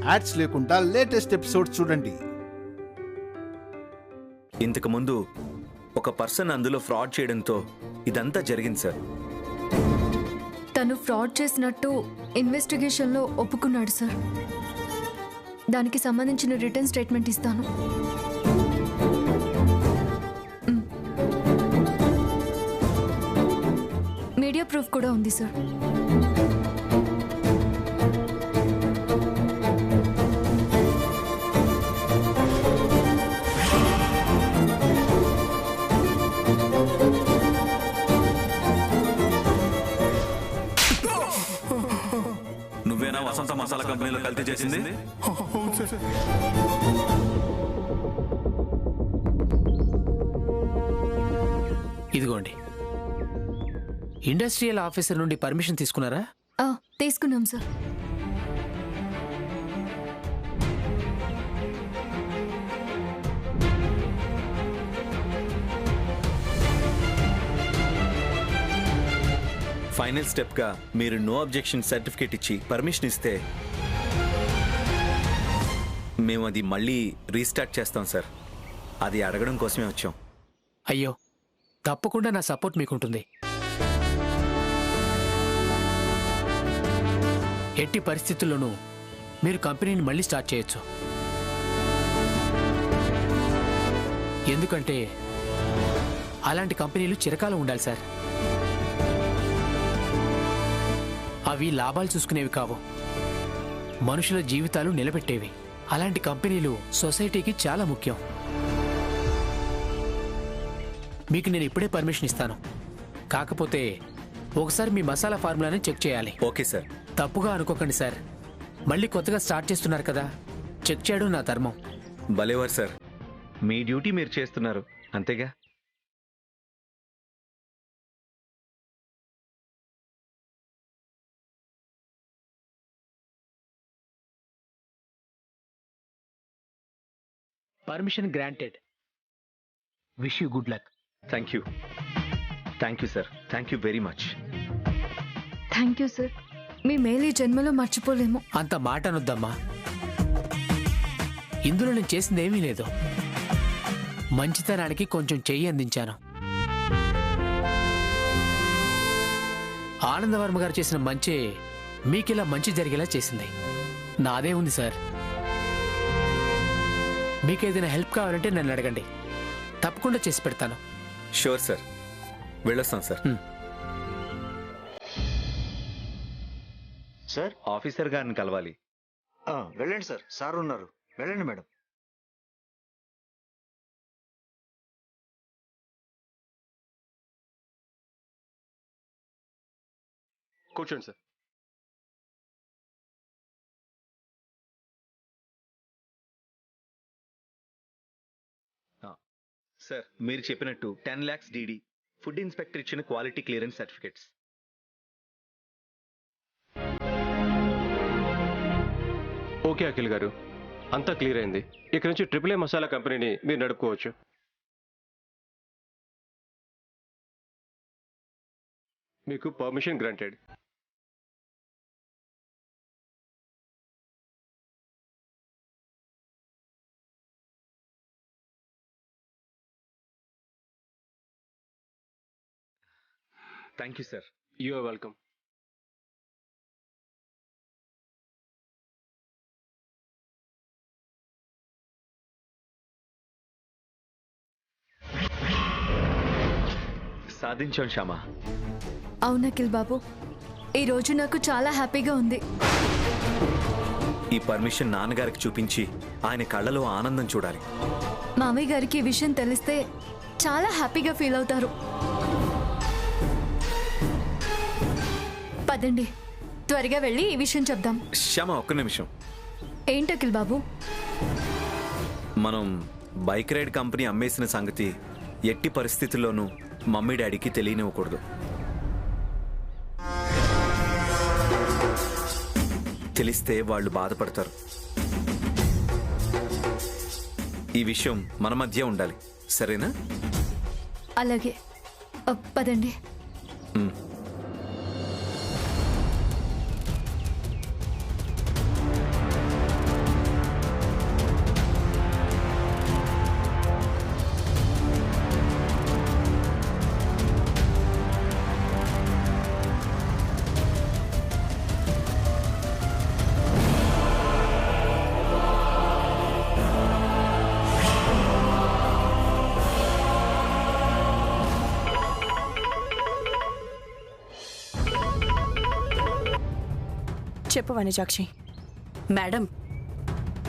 Ads లేకుండా latest episode చూడండి. ఇంతకు ముందు ఒక పర్సన్ అందులో ఫ్రాడ్ చేయడంతో ఇదంతా జరిగింది సార్. తను ఫ్రాడ్ చేసినట్టు ఇన్వెస్టిగేషన్లో ఒప్పుకున్నాడు సార్. దానికి సంబంధించిన రిటర్న్ స్టేట్మెంట్ ఇస్తాను. మీడియా ప్రూఫ్ కూడా ఉంది సార్. నువ్వేనా వసంత మసాలా కంపెనీలో కల్తీ చేసింది? ఇదిగోండి, ఇండస్ట్రియల్ ఆఫీసర్ నుండి పర్మిషన్ తీసుకున్నారా? తీసుకున్నాం సార్. ఫైనల్ స్టెప్ గా మీరు నో అబ్జెక్షన్ సర్టిఫికేట్ ఇచ్చి పర్మిషన్ ఇస్తే మేము అది మళ్ళీ రీస్టార్ట్ చేస్తాం సార్. అది అడగడం కోసమే వచ్చాం. అయ్యో, తప్పకుండా నా సపోర్ట్ మీకుంటుంది. ఎట్టి పరిస్థితుల్లోనూ మీరు కంపెనీని మళ్ళీ స్టార్ట్ చేయొచ్చు. ఎందుకంటే అలాంటి కంపెనీలు చిరకాలం ఉండాలి సార్. అవి లాభాలు చూసుకునేవి కావు, మనుషుల జీవితాలు నిలబెట్టేవి. అలాంటి కంపెనీలు సొసైటీకి చాలా ముఖ్యం. మీకు నేను ఇప్పుడే పర్మిషన్ ఇస్తాను. కాకపోతే ఒకసారి మీ మసాలా ఫార్ములాని చెక్ చేయాలి. Okay sir. తప్పుగా అనుకోకండి సార్, మళ్ళీ కొత్తగా స్టార్ట్ చేస్తున్నారు కదా, చెక్ చేయడం నా ధర్మం. భలేవారు సార్, మీ డ్యూటీ మీరు చేస్తున్నారు, అంతేగా. Permission granted. Wish you good luck. Thank you sir. Thank you very much. Thank you sir. మీ మేలు ఈ జన్మలో మర్చిపోలేము. అంత మాట అనొద్దమ్మా. ఇందులో నేను చేసిందేమీ లేదు. మంచితనానికి కొంచెం చెయ్యి అందించాను. ఆనందవర్మ గారు చేసిన మంచి మీకిలా మంచి జరిగేలా చేసింది. నాదే ఉంది సార్. మీకేదైనా హెల్ప్ కావాలంటే నన్ను అడగండి, తప్పకుండా చేసి పెడతాను. Sure sir. వెళ్ళొస్తాను సార్. సార్, ఆఫీసర్ గారిని కలవాలి. వెళ్ళండి సార్, సార్ ఉన్నారు. వెళ్ళండి మేడం. కూర్చోండి సార్. సార్, మీరు చెప్పినట్టు 10 lakhs DD, ఫుడ్ ఇన్స్పెక్టర్ ఇచ్చిన quality clearance certificates. Okay Akhil గారు, అంతా క్లియర్ అయింది. ఇక నుంచి AAA మసాలా కంపెనీని మీరు నడుపుకోవచ్చు. మీకు permission granted. Thank you sir. You are welcome. సాధించాం శ్యామా. అవును అఖిల్ బాబు, ఈరోజు నాకు చాలా హ్యాపీగా ఉంది. ఈ పర్మిషన్ నాన్నగారికి చూపించి ఆయన కళ్ళలో ఆనందం చూడాలి. మామయ్య గారికి ఈ విషయం తెలిస్తే చాలా హ్యాపీగా ఫీల్ అవుతారు. పదండి, త్వరగా వెళ్ళి ఈ విషయం చెప్దాం. శ్యామ, ఒక్క నిమిషం. ఏంటి అఖిల్ బాబు? మనం బైక్ రైడ్ కంపెనీ అమ్మేసిన సంగతి ఎట్టి పరిస్థితుల్లోనూ మమ్మీ డాడీకి తెలియనివ్వకూడదు. తెలిస్తే వాళ్ళు బాధపడతారు. ఈ విషయం మన మధ్య ఉండాలి, సరేనా? అలాగే, పదండి. చెప్పు వనజాక్షి. మేడం,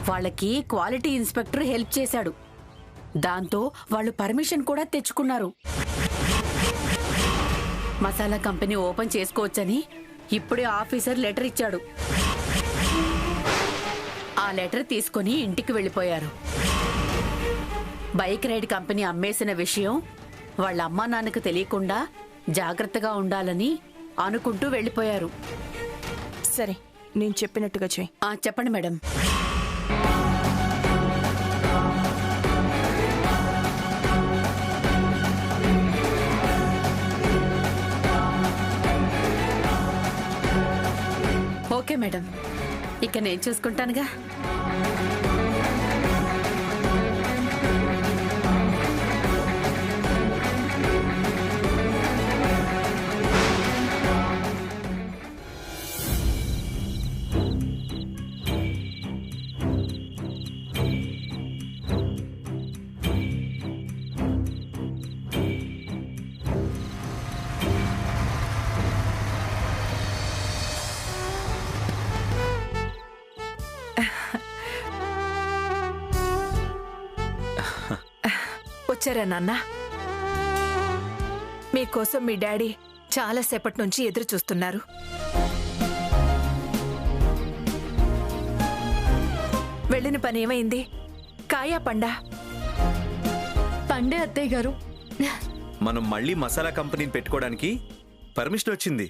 వాళ్ళకి క్వాలిటీ ఇన్స్పెక్టర్ హెల్ప్ చేశాడు. దాంతో వాళ్ళు పర్మిషన్ కూడా తెచ్చుకున్నారు. మసాలా కంపెనీ ఓపెన్ చేసుకోవచ్చని ఇప్పుడే ఆఫీసర్ లెటర్ ఇచ్చాడు. ఆ లెటర్ తీసుకుని ఇంటికి వెళ్ళిపోయారు. బైక్ రైడ్ కంపెనీ అమ్మేసిన విషయం వాళ్ళ అమ్మా నాన్నకు తెలియకుండా జాగ్రత్తగా ఉండాలని అనుకుంటూ వెళ్ళిపోయారు. సరే, నేను చెప్పినట్టుగా చెయ్యి. చెప్పండి మేడం. ఓకే మేడం, ఇక నేను చూసుకుంటానుగా. వచ్చారా నాన్న? మీకోసం మీ డాడీ చాలా సేపటి నుంచి ఎదురు చూస్తున్నారు. వెళ్ళిన పని ఏమైంది? కాయా పండా? పండే అత్తయ్య గారు. మనం మళ్ళీ మసాలా కంపెనీని పెట్టుకోవడానికి పర్మిషన్ వచ్చింది.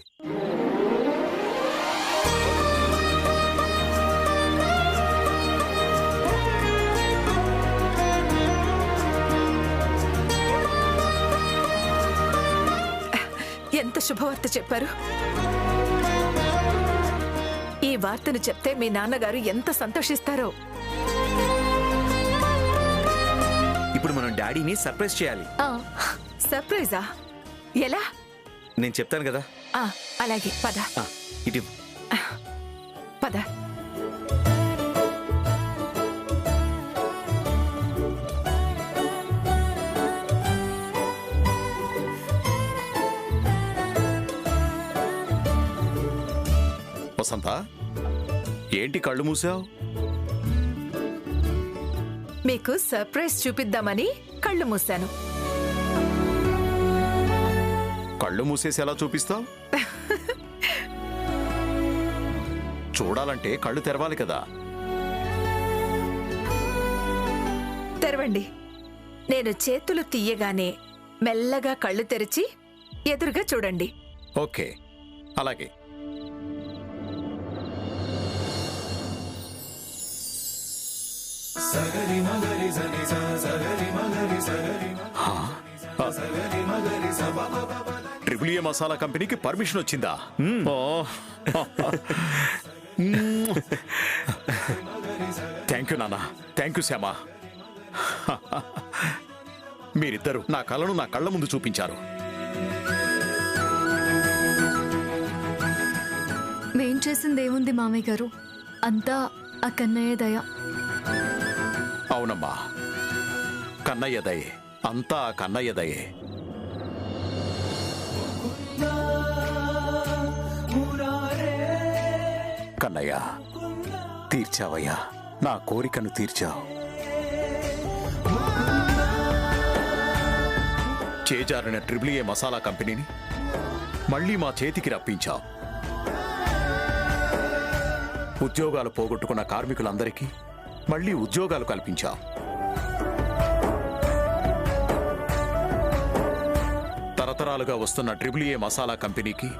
ఎంత శుభవార్త చెప్పారు. ఈ వార్తను చెప్తే మీ నాన్నగారు ఎంత సంతోషిస్తారో. ఇప్పుడు మనం డాడీని సర్ప్రైజ్ చేయాలి. సర్ప్రైజా? ఎలా? నేను చెప్తాను కదా. అలాగే, పద. ఇటు పద. వసంత, ఏంటి కళ్ళు మూసావు? మీకు సర్ప్రైజ్ చూపిద్దామని కళ్ళు మూశాను. కళ్ళు మూసేసి ఎలా చూపిస్తావు? చూడాలంటే కళ్ళు తెరవాలి కదా. తెరవండి. నేను చేతులు తీయగానే మెల్లగా కళ్ళు తెరిచి ఎదురుగా చూడండి. ఓకే, అలాగే. ట్రిపుల్ ఏ మసాలా కంపెనీకి పర్మిషన్ వచ్చిందా? థ్యాంక్ యూ నాన్న, థ్యాంక్ యూ శ్యామా. మీరిద్దరూ నా కళను నా కళ్ళ ముందు చూపించారు. మేం చేసిందేముంది మామయ్య గారు, అంతా ఆ కన్నయ్య దయ. అవునమ్మా, కన్నయ్య దయే, అంతా కన్నయ్య దయే. కన్నయ్య, తీర్చావయ్యా, నా కోరికను తీర్చావు. చేజారిన ట్రిపుల్ ఏ మసాలా కంపెనీని మళ్లీ మా చేతికి రప్పించావు. ఉద్యోగాలు పోగొట్టుకున్న కార్మికులందరికీ మళ్లీ ఉద్యోగాలు కల్పించావు. తరతరాలుగా వస్తున్న ట్రిపుల్ ఏ మసాలా కంపెనీకి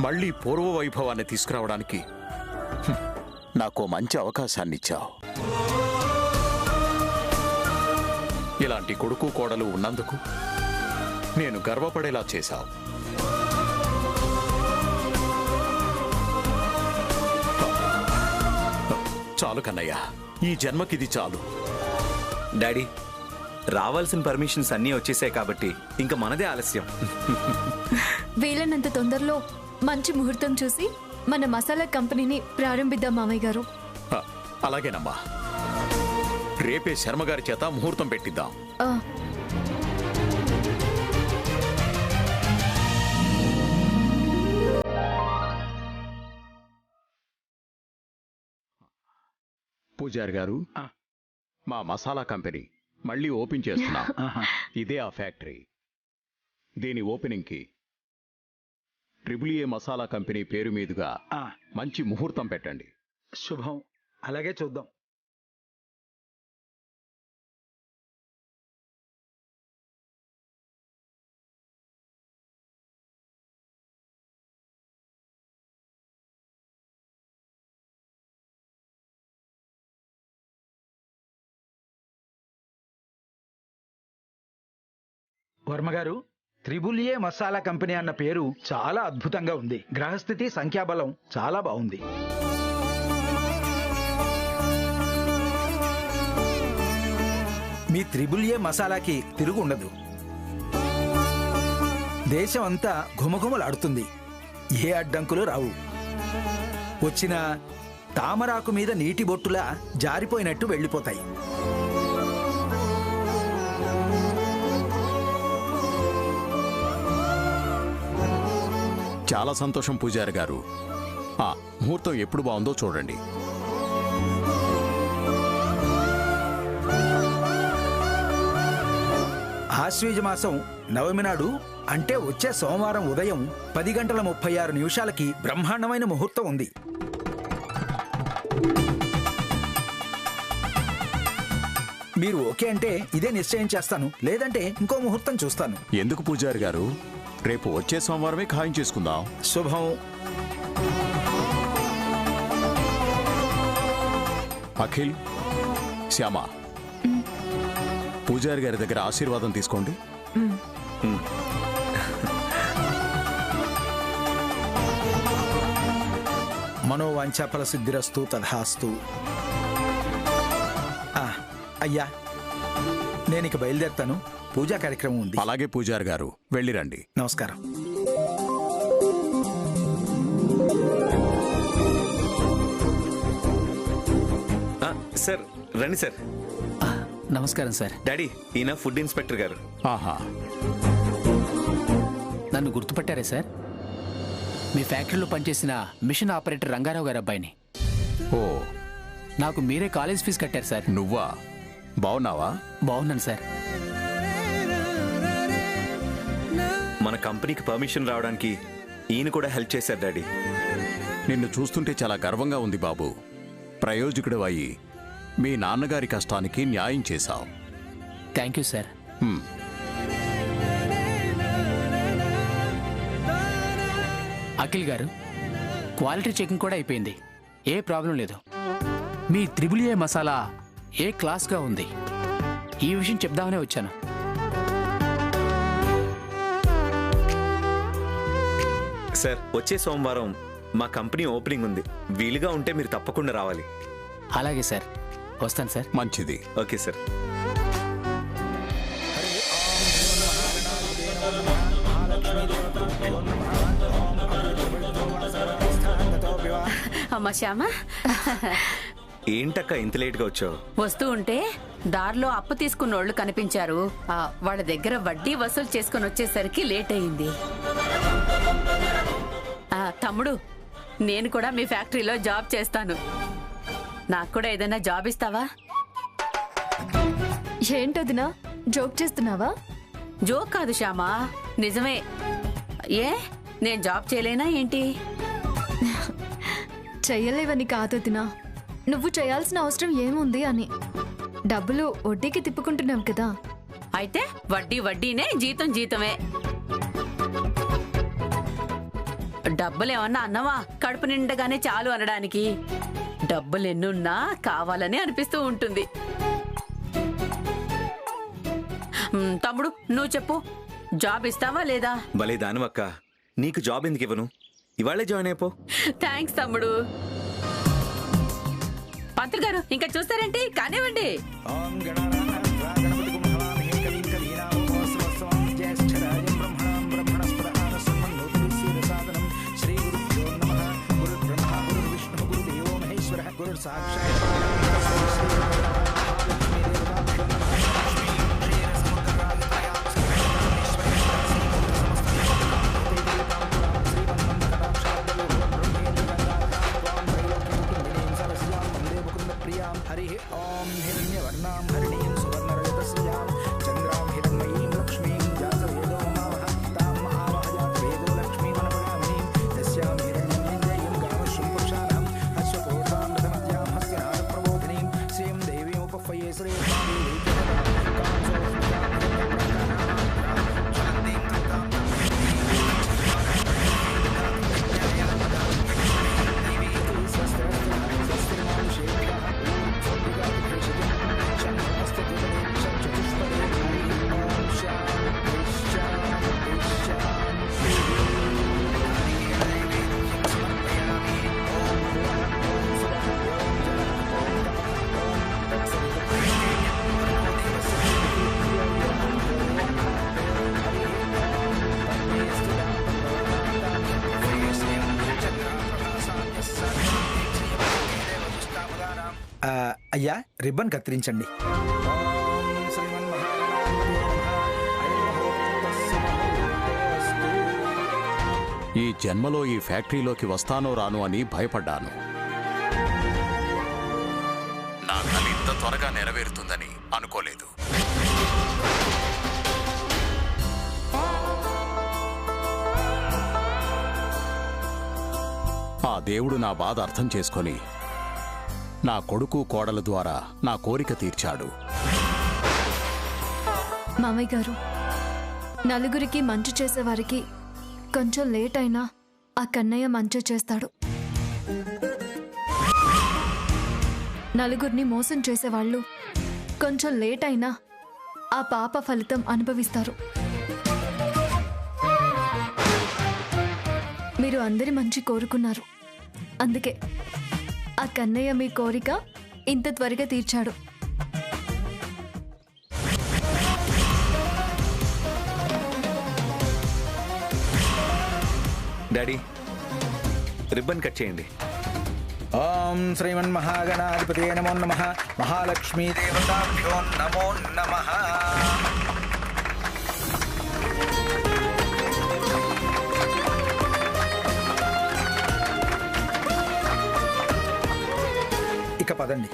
మళ్లీ పూర్వ వైభవాన్ని తీసుకురావడానికి నాకు మంచి అవకాశాన్ని ఇచ్చావు. ఇలాంటి కొడుకు కోడలు ఉన్నందుకు నేను గర్వపడేలా చేశావు. చాలు కన్నయ్య, ఈ జన్మకిది చాలు. డాడీ, రావాల్సిన పర్మిషన్స్ అన్నీ వచ్చేసాయి కాబట్టి ఇంకా మనదే ఆలస్యం. వీలైనంత తొందరలో మంచి ముహూర్తం చూసి మన మసాలా కంపెనీని ప్రారంభిద్దాం మామయ్య గారు. అలాగేనమ్మా, రేపే శర్మగారి చేత ముహూర్తం పెట్టిద్దాం. పూజారి గారు, మా మసాలా కంపెనీ మళ్ళీ ఓపెన్ చేస్తున్నాం. ఇదే ఆ ఫ్యాక్టరీ. దీని ఓపెనింగ్కి AAA మసాలా కంపెనీ పేరు మీదుగా మంచి ముహూర్తం పెట్టండి. శుభం. అలాగే చూద్దాం. వర్మగారు, AAA మసాలా కంపెనీ అన్న పేరు చాలా అద్భుతంగా ఉంది. గ్రహస్థితి, సంఖ్యాబలం చాలా బాగుంది. మీ AAA మసాలాకి తిరుగు ఉండదు. దేశం అంతా ఘుమఘుమలాడుతుంది. ఏ అడ్డంకులు రావు. వచ్చిన తామరాకు మీద నీటి బొట్టులా జారిపోయినట్టు వెళ్ళిపోతాయి. చాలా సంతోషం పూజారి గారు. ముహూర్తం ఎప్పుడు బాగుందో చూడండి. ఆశ్వీజ మాసం నవమి నాడు, అంటే వచ్చే సోమవారం ఉదయం 10:36 బ్రహ్మాండమైన ముహూర్తం ఉంది. మీరు ఓకే అంటే ఇదే నిశ్చయం చేస్తాను, లేదంటే ఇంకో ముహూర్తం చూస్తాను. ఎందుకు పూజారి గారు, రేపు వచ్చే సోమవారమే ఖాయం చేసుకుందాం. శుభం. అఖిల్, శ్యామ, పూజారి గారి దగ్గర ఆశీర్వాదం తీసుకోండి. మనోవాంఛాఫల సిద్ధిరస్తు తథాస్తు. అయ్యా, నేను ఇక బయలుదేరుతాను. పూజా కార్యక్రమం ఉంది. అలాగే పూజారి గారు, వెళ్ళిరండి. నమస్కారం. సార్ రండి సార్. నమస్కారం సార్. డాడీ, ఈయన ఫుడ్ ఇన్స్పెక్టర్ గారు. ఆహా, నన్ను గుర్తుపట్టారే సార్? మీ ఫ్యాక్టరీలో పనిచేసిన మిషన్ ఆపరేటర్ రంగారావు గారి అబ్బాయిని. ఓ, నాకు మీరే కాలేజ్ ఫీజు కట్టారు సార్. నువ్వా? బావున్నావా? బాగున్నాను సార్. మన కంపెనీకి పర్మిషన్ రావడానికి ఈయన కూడా హెల్ప్ చేశారు డాడీ. నిన్ను చూస్తుంటే చాలా గర్వంగా ఉంది బాబు. ప్రయోజకుడు అయ్యి మీ నాన్నగారి కష్టానికి న్యాయం చేశావు. Thank you sir. అఖిల్ గారు, క్వాలిటీ చెకింగ్ కూడా అయిపోయింది. ఏ ప్రాబ్లం లేదు. మీ AAA మసాలా ఏ క్లాస్గా ఉంది. ఈ విషయం చెప్దామనే వచ్చాను. సార్, వచ్చే సోమవారం మా కంపెనీ ఓపెనింగ్ ఉంది. వీలుగా ఉంటే మీరు తప్పకుండా రావాలి. అలాగే సార్, వస్తాను సార్. మంచిది. Okay sir. అమ్మా శ్యామ, ఏంటక్క ఇంత లేట్గా వచ్చావు? వస్తూ ఉంటే దారిలో అప్పు తీసుకున్నోళ్ళు కనిపించారు. వాళ్ళ దగ్గర వడ్డీ వసూలు చేసుకుని వచ్చేసరికి లేట్ అయింది. తమ్ముడు, నేను కూడా మీ ఫ్యాక్టరీలో జాబ్ చేస్తాను. నాకు కూడా ఏదైనా జాబ్ ఇస్తావా? ఏంటదినా, జోక్ చేస్తున్నావా? జోక్ కాదు శ్యామా, నిజమే. ఏ, నేను జాబ్ చేయలేనా ఏంటి? చెయ్యలేవని కాదదినా, నువ్వు చేయాల్సిన అవసరం ఏముంది అని. డబ్బులు వడ్డీకి తిప్పుకుంటున్నాం కదా. అయితే వడ్డీ వడ్డీనే, జీతం జీతమే. డబ్బులేమన్నా అన్నవా కడుపు నిండగానే చాలు అనడానికి? డబ్బులు ఎన్నున్నా కావాలని అనిపిస్తూ ఉంటుంది. తమ్ముడు, నువ్వు చెప్పు, జాబ్ ఇస్తావా లేదా? భలే దానివక్క, నీకు జాబ్ ఎందుకు ఇవ్వను? ఇవాళే జాయిన్ అయిపో. థ్యాంక్స్ తమ్ముడు. పంతులు గారు, ఇంకా చూస్తారేంటి? కానివ్వండి. प्रियां हरिः ॐ हिरण्यवर्णां हरिणीं सुवर्णरजतस्यां चन्द्रां हिरण्मयीं लक्ष्मीं जातवेदो मावहतां आवहजातवेदो लक्ष्मीमनपगामिनीं तस्यां हिरण्यं निन्दयं गामश्रुं पुरुषाणाम् अश्वकोटां रथमद्यां हस्तिनादप्रबोधिनीं श्रीं देवीमुपह्वये श्रीदेवी అయ్యా రిబ్బన్ కత్తిరించండి. ఈ జన్మలో ఈ ఫ్యాక్టరీలోకి వస్తానో రాను అని భయపడ్డాను. నా కల ఇంత త్వరగా నెరవేరుతుందని అనుకోలేదు. ఆ దేవుడు నా బాధ అర్థం చేసుకొని నా కొడుకు కోడల ద్వారా నా కోరిక తీర్చాడు. మామయ్య గారు, నలుగురికి మంచి చేసేవారికి కొంచెం లేట్ అయినా ఆ కన్నయ్య మంచి చేస్తాడు. నలుగురిని మోసం చేసేవాళ్ళు కొంచెం లేట్ అయినా ఆ పాప ఫలితం అనుభవిస్తారు. మీరు అందరి మంచి కోరుకున్నారు, అందుకే ఆ కన్నయ్య మీ కోరిక ఇంత త్వరగా తీర్చాడు. డాడీ, రిబ్బన్ కట్ చేయండి. ఓం శ్రీమన్మహాగణాధిపతే నమో నమః. మహాలక్ష్మీ దేవతాభ్యో నమో నమః. ఇక పదండి.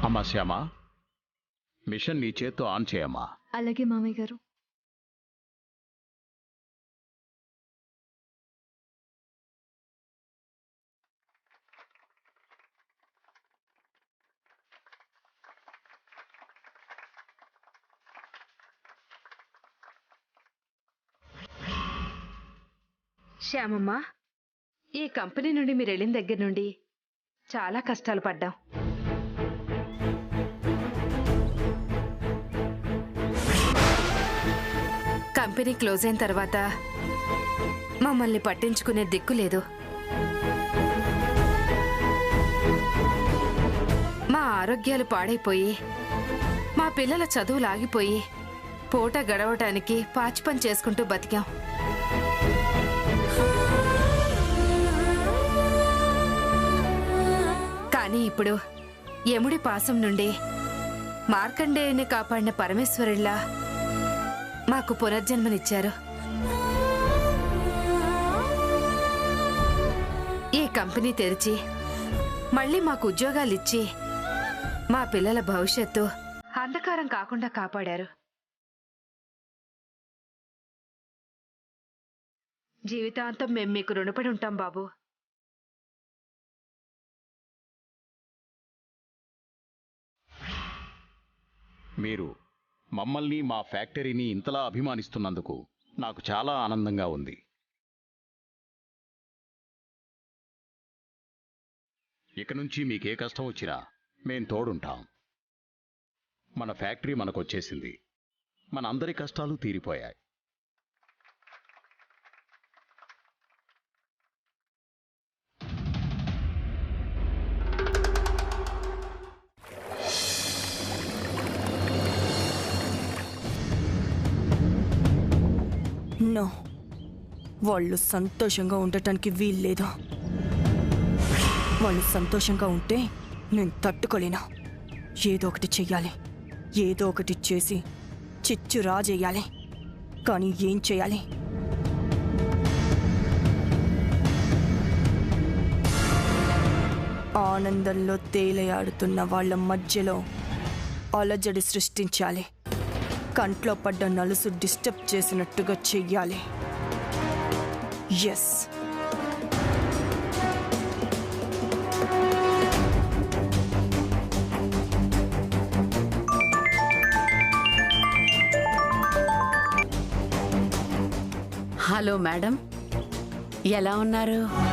అమ్మా శ్యామ, మిషన్ నీ చేత్తో ఆన్ చేయమ్మా. అలాగే మామయ్య గారు. శ్యామమ్మ, ఈ కంపెనీ నుండి మీరు వెళ్ళిన దగ్గర నుండి చాలా కష్టాలు పడ్డాం. కంపెనీ క్లోజ్ అయిన తర్వాత మమ్మల్ని పట్టించుకునే దిక్కు లేదు. మా ఆరోగ్యాలు పాడైపోయి, మా పిల్లల చదువులు ఆగిపోయి, పూట గడవటానికి పాచి పని చేసుకుంటూ బతికాం. కానీ ఇప్పుడు యముడి పాసం నుండి మార్కండేయుని కాపాడిన పరమేశ్వరుల్లా మాకు పునర్జన్మనిచ్చారు. ఈ కంపెనీ తెరిచి మళ్ళీ మాకు ఉద్యోగాలిచ్చి మా పిల్లల భవిష్యత్తు అంధకారం కాకుండా కాపాడారు. జీవితాంతం మేము మీకు రుణపడి ఉంటాం బాబు. మీరు మమ్మల్ని, మా ఫ్యాక్టరీని ఇంతలా అభిమానిస్తున్నందుకు నాకు చాలా ఆనందంగా ఉంది. ఇక నుంచి మీకే కష్టం వచ్చినా మేం తోడుంటాం. మన ఫ్యాక్టరీ మనకొచ్చేసింది. మన అందరి కష్టాలు తీరిపోయాయి. నో, వాళ్ళు సంతోషంగా ఉండటానికి వీల్లేదు. వాళ్ళు సంతోషంగా ఉంటే నేను తట్టుకోలేను. ఏదో ఒకటి చెయ్యాలి. ఏదో ఒకటి చేసి చిచ్చు రాజేయాలి. కానీ ఏం చేయాలి? ఆనందంలో తేలియాడుతున్న వాళ్ళ మధ్యలో అలజడి సృష్టించాలి. కంట్లో పడ్డ నలుసు డిస్టర్బ్ చేసినట్టుగా చెయ్యాలి. ఎస్. హలో మేడం, ఎలా ఉన్నారు?